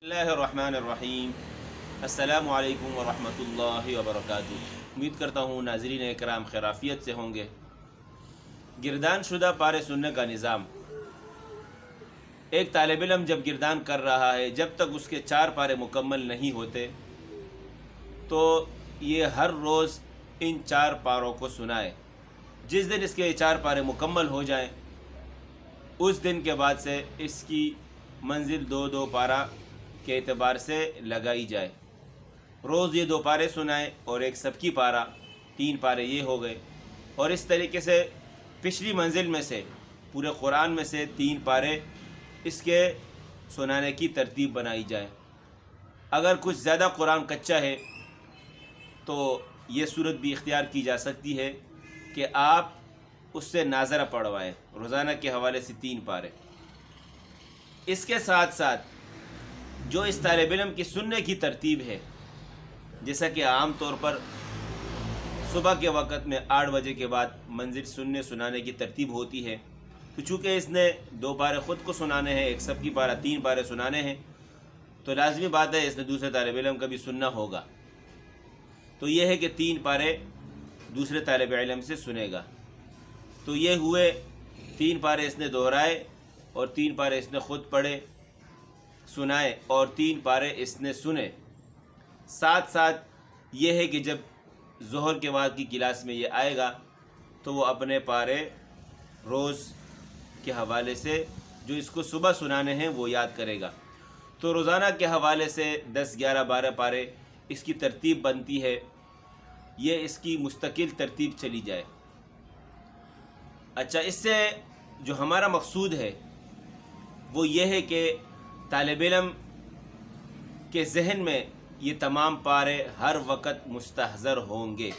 बिस्मिल्लाहिर्रहमानिर्रहीम। अस्सलामु अलैकुम वरहमतुल्लाहि वबरकातुहू। उम्मीद करता हूँ नाज़रीन इकराम खैराफियत से होंगे। गिरदान शुदा पारे सुनने का निज़ाम। एक तालिब इल्म जब गिरदान कर रहा है, जब तक उसके 4 पारे मुकम्मल नहीं होते तो ये हर रोज़ इन 4 पारों को सुनाए। जिस दिन इसके 4 पारे मुकम्मल हो जाएं, उस दिन के बाद से इसकी मंजिल 2-2 पारा के एतबार से लगाई जाए। रोज़ ये 2 पारे सुनाए और एक सबकी पारा, 3 पारे ये हो गए। और इस तरीके से पिछली मंजिल में से, पूरे कुरान में से 3 पारे इसके सुनाने की तरतीब बनाई जाए। अगर कुछ ज़्यादा कुरान कच्चा है तो ये सूरत भी इख्तियार की जा सकती है कि आप उससे नाज़रा पढ़वाएँ, रोज़ाना के हवाले से 3 पारे। इसके साथ साथ जो इस तालिब इल्म की सुनने की तरतीब है, जैसा कि आम तौर पर सुबह के वक़्त में 8 बजे के बाद मंजिल सुनाने की तरतीब होती है, तो चूँकि इसने 2 पारे ख़ुद को सुनाने हैं, एक सबकी पारा, 3 पारे सुनाने हैं, तो लाजमी बात है इसने दूसरे तालिब इल्म का भी सुनना होगा। तो यह है कि 3 पारे दूसरे तालिब इल्म से सुनेगा। तो ये हुए 3 पारे इसने दोहराए और 3 पारे इसने ख़ुद पढ़े सुनाए और 3 पारे इसने सुने। साथ साथ ये है कि जब ज़ोहर के बाद की क्लास में ये आएगा तो वो अपने पारे रोज़ के हवाले से जो इसको सुबह सुनाने हैं वो याद करेगा। तो रोज़ाना के हवाले से 10, 11, 12 पारे इसकी तरतीब बनती है। ये इसकी मुस्तकिल तरतीब चली जाए। अच्छा, इससे जो हमारा मकसूद है वो ये है कि तालिब इल्म के ज़हन में ये तमाम पारे हर वक़्त मुस्तहज़र होंगे।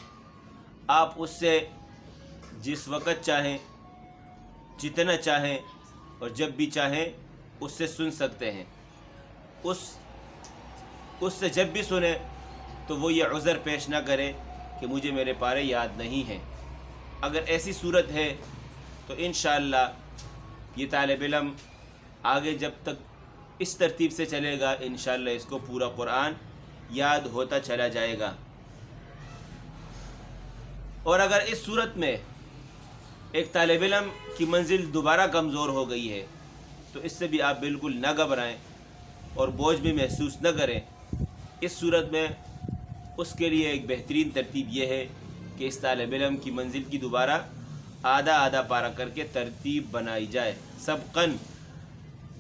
आप उससे जिस वक़्त चाहें, जितना चाहें और जब भी चाहें उससे सुन सकते हैं। उससे जब भी सुने तो वो ये उज़र पेश ना करे कि मुझे मेरे पारे याद नहीं हैं। अगर ऐसी सूरत है तो इंशाअल्लाह ये तालिब इल्म आगे जब तक इस तरतीब से चलेगा, इंशाअल्लाह इसको पूरा कुरान याद होता चला जाएगा। और अगर इस सूरत में एक तालिब इल्म की मंजिल दोबारा कमज़ोर हो गई है तो इससे भी आप बिल्कुल न घबराएं और बोझ भी महसूस न करें। इस सूरत में उसके लिए एक बेहतरीन तरतीब यह है कि इस तालिब इल्म की मंजिल की दोबारा आधा आधा पारा करके तरतीब बनाई जाए सबकन,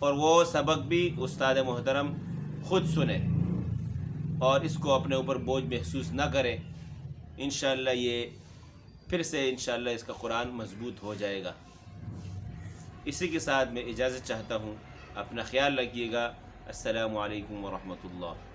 और वो सबक भी उस्ताद मोहतरम ख़ुद सुने और इसको अपने ऊपर बोझ महसूस ना करें। इंशाअल्लाह ये फिर से इंशाअल्लाह इसका कुरान मज़बूत हो जाएगा। इसी के साथ मैं इजाज़त चाहता हूँ। अपना ख्याल रखिएगा। अस्सलामु अलैकुम वरहमतुल्लाह।